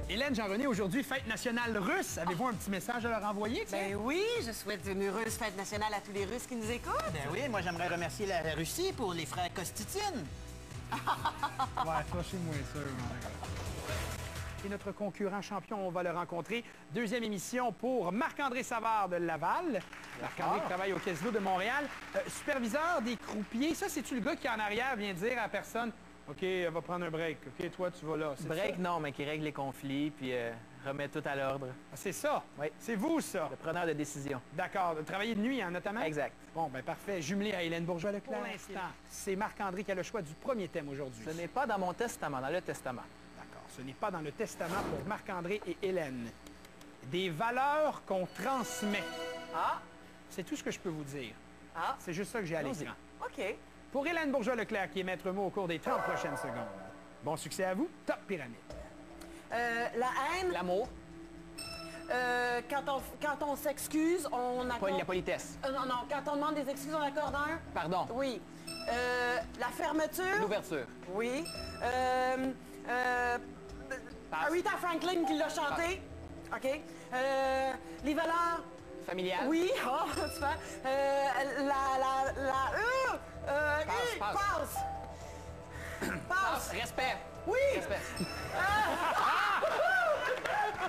Hélène, Jean-René, aujourd'hui, fête nationale russe. Avez-vous un petit message à leur envoyer? Ben oui, je souhaite une heureuse fête nationale à tous les Russes qui nous écoutent. Ben oui, moi j'aimerais remercier la Russie pour les frères Kostitine. Ouais, ça, je suis moins sûr. Et notre concurrent champion, on va le rencontrer. Deuxième émission pour Marc-André Savard de Laval. Marc-André qui travaille au Casino de Montréal. Superviseur des croupiers, ça, c'est-tu le gars qui, en arrière, vient dire à la personne « OK, elle va prendre un break. OK, toi, tu vas là. » Break, ça? non, mais qui règle les conflits puis remet tout à l'ordre. Ah, c'est ça? Oui. C'est vous, ça? Le preneur de décision. D'accord. Travailler de nuit, hein, notamment? Exact. Bon, ben parfait. Jumelé à Hélène Bourgeois-Leclerc. Pour l'instant, c'est Marc-André qui a le choix du premier thème aujourd'hui. Ce n'est pas dans mon testament, dans le testament. D'accord. Ce n'est pas dans le testament pour Marc-André et Hélène. Des valeurs qu'on transmet. Ah, C'est tout ce que je peux vous dire. ah, C'est juste ça que j'ai à l'écran. OK. Pour Hélène Bourgeois-Leclerc, qui est maître mot au cours des 30 prochaines secondes. Bon succès à vous. Top pyramide. La haine, L'amour, quand on s'excuse, on accorde... la politesse. non, quand on demande des excuses, on accorde un? Pardon. Oui. La fermeture? L'ouverture. Oui. Passe. Aretha Franklin qui l'a chanté. OK. Les valeurs? Familial. Oui. Oh, super. Passe. Passe. Respect. Oui. Respect.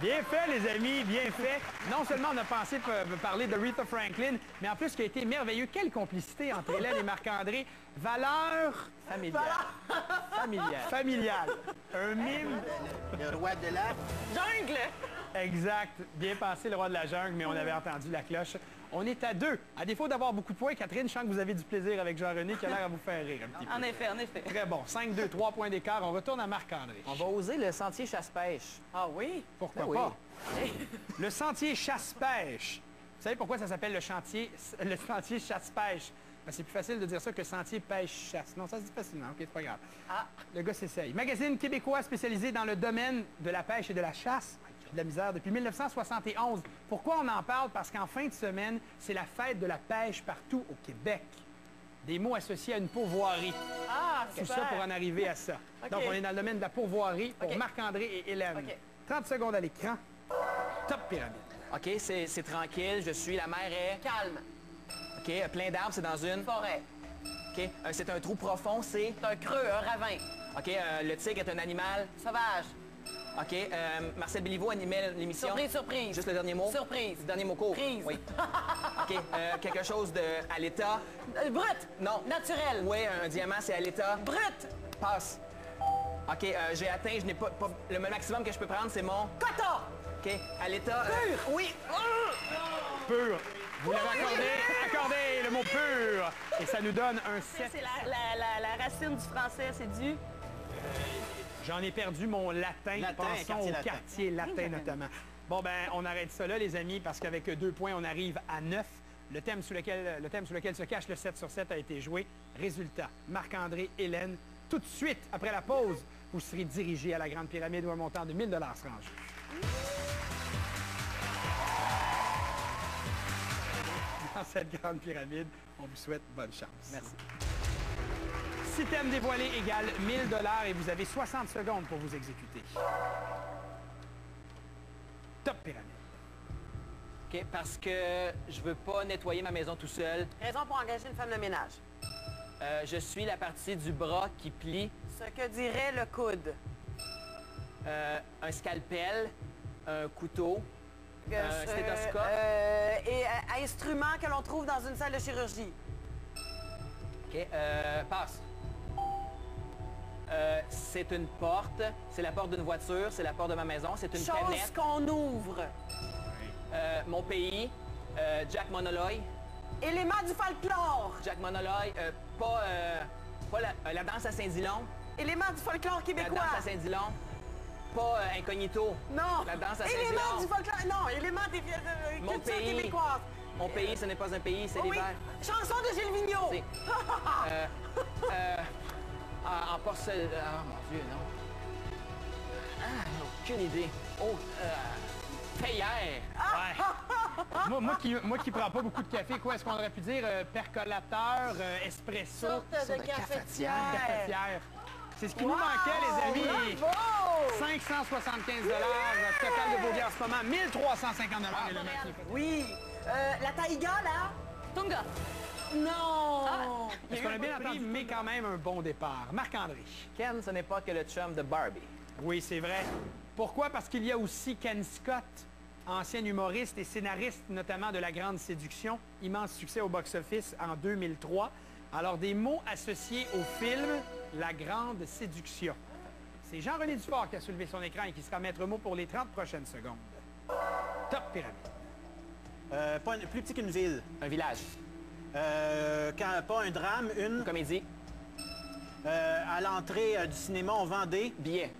Bien fait, les amis, bien fait. Non seulement on a pensé parler de Aretha Franklin, mais en plus, ce qui a été merveilleux, quelle complicité entre Hélène et Marc-André. Valeur Familial. Familial. familiale. Un mime. Le roi de la... Jungle. Exact. Bien passé, le roi de la jungle, mais on avait entendu la cloche. On est à 2. À défaut d'avoir beaucoup de points, Catherine, je sens que vous avez du plaisir avec Jean-René qui a l'air à vous faire rire un petit peu. En effet, en effet. Très bon. 5-2, 3 points d'écart. On retourne à Marc-André. On va oser le sentier chasse-pêche. Ah oui? Pourquoi Ben oui. pas? Le sentier chasse-pêche. Vous savez pourquoi ça s'appelle le sentier chasse-pêche? Ben, c'est plus facile de dire ça que sentier pêche-chasse. Non, ça se dit facilement. OK, c'est pas grave. Ah. Le gars s'essaye. Magazine québécois spécialisé dans le domaine de la pêche et de la chasse. De la misère depuis 1971. Pourquoi on en parle? Parce qu'en fin de semaine, c'est la fête de la pêche partout au Québec. Des mots associés à une pourvoirie. Ah, Tout super. ça pour en arriver à ça. OK. Donc, on est dans le domaine de la pourvoirie pour OK. Marc-André et Hélène. OK. 30 secondes à l'écran. Top pyramide. OK, c'est tranquille. Je suis, la mer est... Calme. OK, plein d'arbres, c'est dans une... Forêt. OK, c'est un trou profond, c'est... C'est un creux, un ravin. OK, le tigre est un animal... Sauvage. OK, Marcel Béliveau animait l'émission. Surprise, surprise. Juste le dernier mot. Surprise. Le dernier mot court. Prise. Oui. OK, quelque chose à l'état. Brut. Non. Naturel. Oui, un diamant, c'est à l'état. Brut. Passe. OK, j'ai atteint, je n'ai pas... Le maximum que je peux prendre, c'est mon... Coton. OK, à l'état... Pur. Oui. Pur. Vous l'avez accordé le mot pur. Et ça nous donne un 7. C'est la racine du français, c'est du... J'en ai perdu mon latin. Pensons quartier au latin. quartier latin notamment. Bon, ben, on arrête ça là, les amis, parce qu'avec 2 points, on arrive à 9. Le thème sous lequel se cache le 7 sur 7 a été joué. Résultat, Marc-André, Hélène, tout de suite, après la pause, vous serez dirigés à la Grande Pyramide où un montant de 1000 sera en jeu. Dans cette Grande Pyramide, on vous souhaite bonne chance. Merci. 6 thèmes dévoilés égale 1000 et vous avez 60 secondes pour vous exécuter. Top pyramide. OK, parce que je veux pas nettoyer ma maison tout seul. Raison pour engager une femme de ménage. Je suis la partie du bras qui plie. Ce que dirait le coude. Un scalpel, un couteau, un stéthoscope. Et instrument que l'on trouve dans une salle de chirurgie. OK, passe. C'est une porte, c'est la porte d'une voiture, c'est la porte de ma maison, c'est une Chose canette. qu'on ouvre. Mon pays, Jack Monoloy. Élément du folklore. Jack Monoloy, pas la danse à Saint-Dillon. Élément du folklore La québécois. danse à Saint-Dillon. Pas Incognito. Non. La danse à Élément Saint-Dillon. du folklore. Non, élément des Mon cultures pays. québécoises. Mon pays, ce n'est pas un pays, c'est Oh oui. l'hiver. Chanson de Gilles Vigneault. C'est- en porcelaine... Ah, mon Dieu, non. Ah, aucune idée. Oh, théière. Moi qui prends pas beaucoup de café, quoi, est-ce qu'on aurait pu dire percolateur, espresso? Sorte de cafetière. Cafetière. C'est ce qui nous manquait, les amis. Bravo! 575 total de bogey en ce moment, 1350 et le match n'est pas Oui. La taïga, là? Tunga. Non! Est-ce qu'on a bien entendu, mais quand même un bon départ. Marc-André. Ken, ce n'est pas que le chum de Barbie. Oui, c'est vrai. Pourquoi? Parce qu'il y a aussi Ken Scott, ancien humoriste et scénariste notamment de La Grande Séduction, immense succès au box-office en 2003. Alors, des mots associés au film La Grande Séduction. C'est Jean-René Dufort qui a soulevé son écran et qui sera maître mot pour les 30 prochaines secondes. Top pyramide. Plus petit qu'une ville. Un village. Pas un drame, une. Comédie. À l'entrée du cinéma, on vend des. Billet.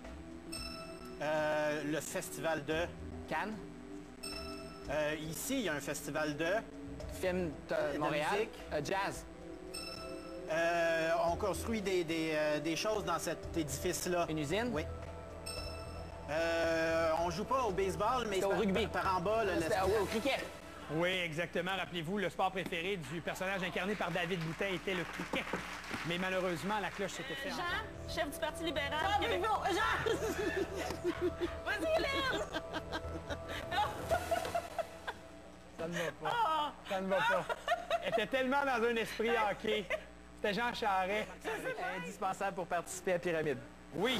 Le festival de. Cannes. Ici, il y a un festival de. Film de Montréal. musique. Jazz. On construit des choses dans cet édifice-là. Une usine. Oui. On joue pas au baseball, mais C'est au rugby. par en bas. Au cricket. Oui, exactement. Rappelez-vous, le sport préféré du personnage incarné par David Boutin était le cricket. Mais malheureusement, la cloche s'était faite. Jean, chef du Parti libéral. Jean Québec. Bruno! Jean! Vas-y, Hélène! Ça ne va pas. Ça ne va pas. Elle était tellement dans un esprit hockey. C'était Jean Charest. Indispensable pour participer à Pyramide. Oui.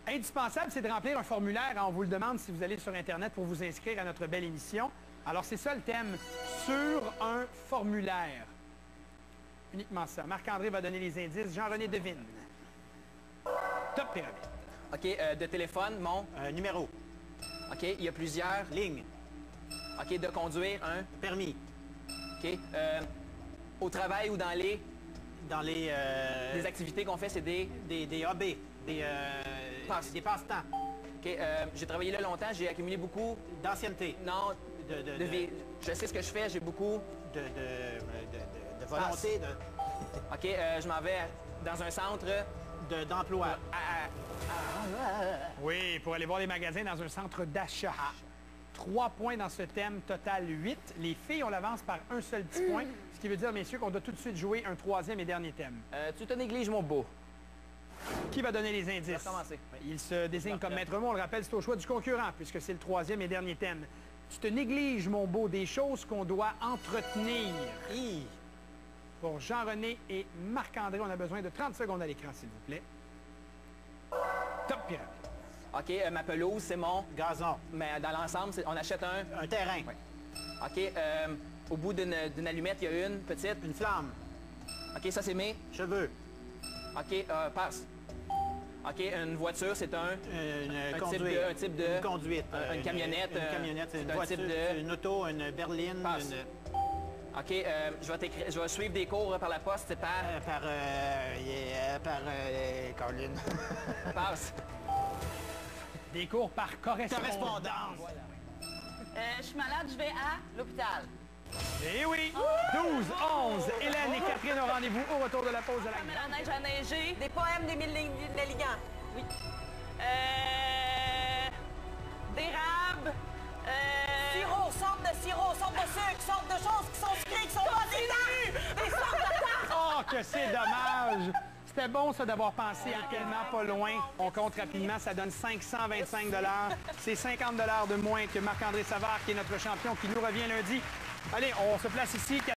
Indispensable, c'est de remplir un formulaire. On vous le demande si vous allez sur Internet pour vous inscrire à notre belle émission. Alors, c'est ça le thème. Sur un formulaire. Uniquement ça. Marc-André va donner les indices. Jean-René devine. Top pyramide. OK, de téléphone, mon. Numéro. OK, il y a plusieurs. Ligne. OK, de conduire, un. Permis. OK, au travail ou dans les. Dans les. Des activités qu'on fait, c'est des. Des hobbies. Des passe-temps. OK, j'ai travaillé là longtemps, j'ai accumulé beaucoup. D'ancienneté. Non, je sais ce que je fais, j'ai beaucoup. De volonté. OK, je m'en vais dans un centre. D'emploi. Oui, pour aller voir les magasins dans un centre d'achat. 3 points dans ce thème, total 8. Les filles, on l'avance par un seul petit point, ce qui veut dire, messieurs, qu'on doit tout de suite jouer un troisième et dernier thème. Tu te négliges, mon beau. Qui va donner les indices? Je vais commencer. Il se désigne comme maître mot, on le rappelle, c'est au choix du concurrent, puisque c'est le troisième et dernier thème. Tu te négliges, mon beau, des choses qu'on doit entretenir. Pour Jean-René et Marc-André, on a besoin de 30 secondes à l'écran, s'il vous plaît. Top pyramide. OK, ma pelouse, c'est mon. Gazon. Mais dans l'ensemble, on achète un. Un terrain. OK, au bout d'une allumette, il y a une petite. Une flamme. OK, ça, c'est mes. Cheveux. OK, passe. OK, une voiture, c'est un. Une type de. Une conduite. Une camionnette. Une camionnette, c'est une un voiture, type de. une auto, une berline. Passe. OK, je vais suivre des cours par la poste, c'est par. Colin. Passe. Des cours par correspondance. Correspondance. Je suis malade, je vais à l'hôpital. Eh oui! 12, 11. Hélène et Catherine au rendez-vous au retour de la pause de la Comme la neige a neigé. Des poèmes d'Émile Nelligan. Oui. D'érable. Sirop, sorte de sirop, sorte de sucre, sorte de choses qui sont sucrées, qui sont pas des tartes! Des sortes de tartes! Oh, que c'est dommage! C'était bon, ça, d'avoir pensé à tellement pas loin. On compte rapidement, ça donne 525 $. C'est 50 $ de moins que Marc-André Savard, qui est notre champion, qui nous revient lundi. Allez, on se place ici.